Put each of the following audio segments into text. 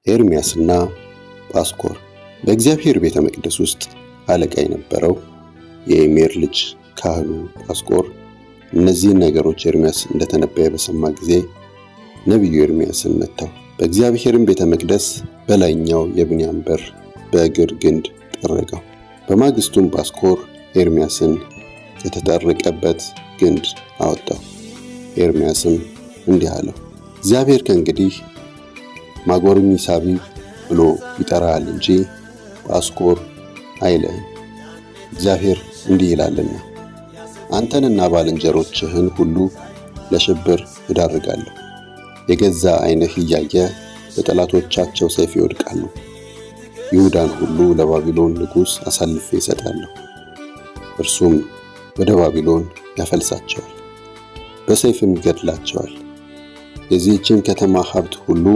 ኤርምያስና ጳስኮር። በእግዚአብሔር ቤተ መቅደስ ውስጥ አለቃ የነበረው የኢሜር ልጅ ካህኑ ጳስኮር እነዚህን ነገሮች ኤርምያስ እንደተነበየ በሰማ ጊዜ ነቢዩ ኤርምያስን መታው። በእግዚአብሔርም ቤተ መቅደስ በላይኛው የብንያም በር በእግር ግንድ ጠረገው። በማግስቱም ጳስኮር ኤርምያስን ከተጠረቀበት ግንድ አወጣው። ኤርምያስም እንዲህ አለው፣ እግዚአብሔር ከእንግዲህ ማጎርሚሳቢብ ብሎ ይጠራሃል እንጂ ጳስኮር አይልህም። እግዚአብሔር እንዲህ ይላልና አንተንና ባልንጀሮችህን ሁሉ ለሽብር እዳርጋለሁ። የገዛ ዓይንህ እያየ በጠላቶቻቸው ሰይፍ ይወድቃሉ። ይሁዳን ሁሉ ለባቢሎን ንጉሥ አሳልፌ እሰጣለሁ። እርሱም ወደ ባቢሎን ያፈልሳቸዋል፣ በሰይፍም ይገድላቸዋል። የዚህችን ከተማ ሀብት ሁሉ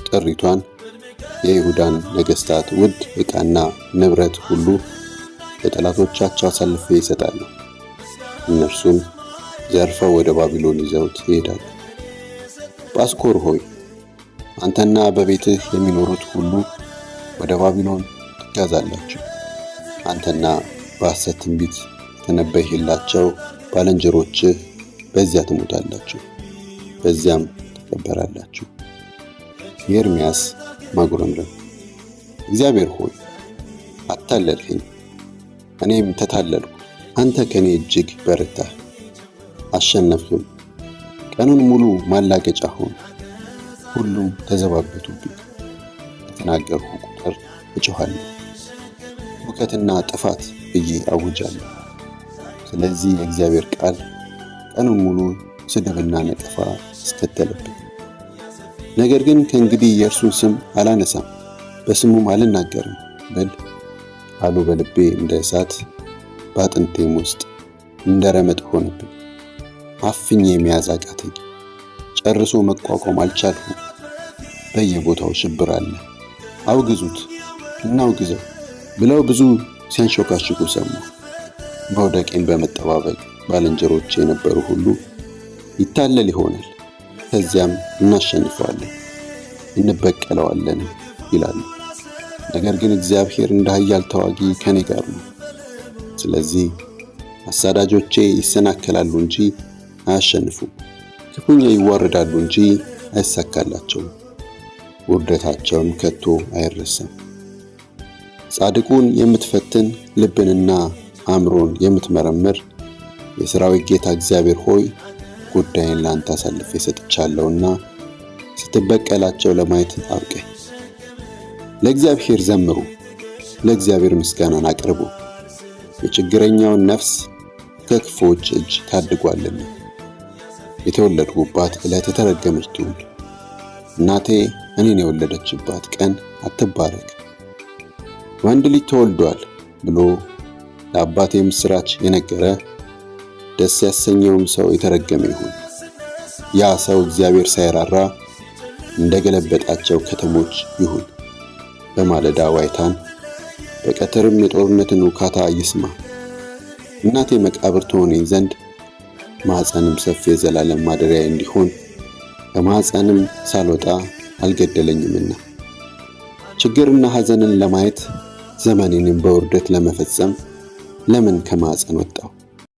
ጥሪቷን፣ የይሁዳን ነገሥታት ውድ ዕቃና ንብረት ሁሉ ለጠላቶቻቸው አሳልፌ ይሰጣለሁ። እነርሱም ዘርፈው ወደ ባቢሎን ይዘውት ይሄዳሉ። ጳስኮር ሆይ አንተና በቤትህ የሚኖሩት ሁሉ ወደ ባቢሎን ትጋዛላችሁ። አንተና በሐሰት ትንቢት የተነበየላቸው ባልንጀሮችህ በዚያ ትሞታላችሁ፣ በዚያም ትቀበራላችሁ። የኤርምያስ ማጉረምረም። እግዚአብሔር ሆይ አታለልኸኝ፣ እኔም ተታለልኩ። አንተ ከኔ እጅግ በረታህ፣ አሸነፍህም። ቀኑን ሙሉ ማላገጫ ሆን፣ ሁሉም ተዘባበቱብኝ። በተናገርሁ ቁጥር እጮኻለሁ፣ ሁከትና ጥፋት ብዬ አውጃለሁ። ስለዚህ የእግዚአብሔር ቃል ቀኑን ሙሉ ስድብና ነቀፋ አስከተለብኝ። ነገር ግን ከእንግዲህ የእርሱን ስም አላነሳም፣ በስሙም አልናገርም ብል ቃሉ በልቤ እንደ እሳት በአጥንቴም ውስጥ እንደ ረመጥ ሆነብኝ። አፍኜ መያዝ አቃተኝ፣ ጨርሶ መቋቋም አልቻልሁም። በየቦታው ሽብር አለ፣ አውግዙት እናውግዘው ብለው ብዙ ሲያንሾካሽኩ ሰማሁ። መውደቄን በመጠባበቅ ባልንጀሮቼ የነበሩ ሁሉ ይታለል ይሆናል፣ ከዚያም እናሸንፈዋለን እንበቀለዋለን ይላሉ። ነገር ግን እግዚአብሔር እንደ ኃያል ተዋጊ ከኔ ጋር ነው። ስለዚህ አሳዳጆቼ ይሰናከላሉ እንጂ አያሸንፉም፣ ክፉኛ ይዋረዳሉ እንጂ አይሳካላቸውም፣ ውርደታቸውም ከቶ አይረሳም። ጻድቁን የምትፈትን ልብንና አእምሮን የምትመረምር የሠራዊት ጌታ እግዚአብሔር ሆይ ጉዳይን ለአንተ አሳልፌ ሰጥቻለሁና ስትበቀላቸው ለማየት አብቀኝ። ለእግዚአብሔር ዘምሩ፣ ለእግዚአብሔር ምስጋናን አቅርቡ። የችግረኛውን ነፍስ ከክፉዎች እጅ ታድጓልና። የተወለድሁባት ዕለት የተረገመች ትሁን። እናቴ እኔን የወለደችባት ቀን አትባረክ። ወንድ ልጅ ተወልዷል ብሎ ለአባቴ ምስራች የነገረ ደስ ያሰኘውም ሰው የተረገመ ይሁን። ያ ሰው እግዚአብሔር ሳይራራ እንደገለበጣቸው ከተሞች ይሁን። በማለዳ ዋይታን በቀትርም የጦርነትን ውካታ ይስማ። እናቴ መቃብር ትሆነኝ ዘንድ ማኅፀንም ሰፊ የዘላለም ማደሪያ እንዲሆን ከማኅፀንም ሳልወጣ አልገደለኝምና ችግርና ሐዘንን ለማየት ዘመኔንም በውርደት ለመፈጸም ለምን ከማኅፀን ወጣሁ?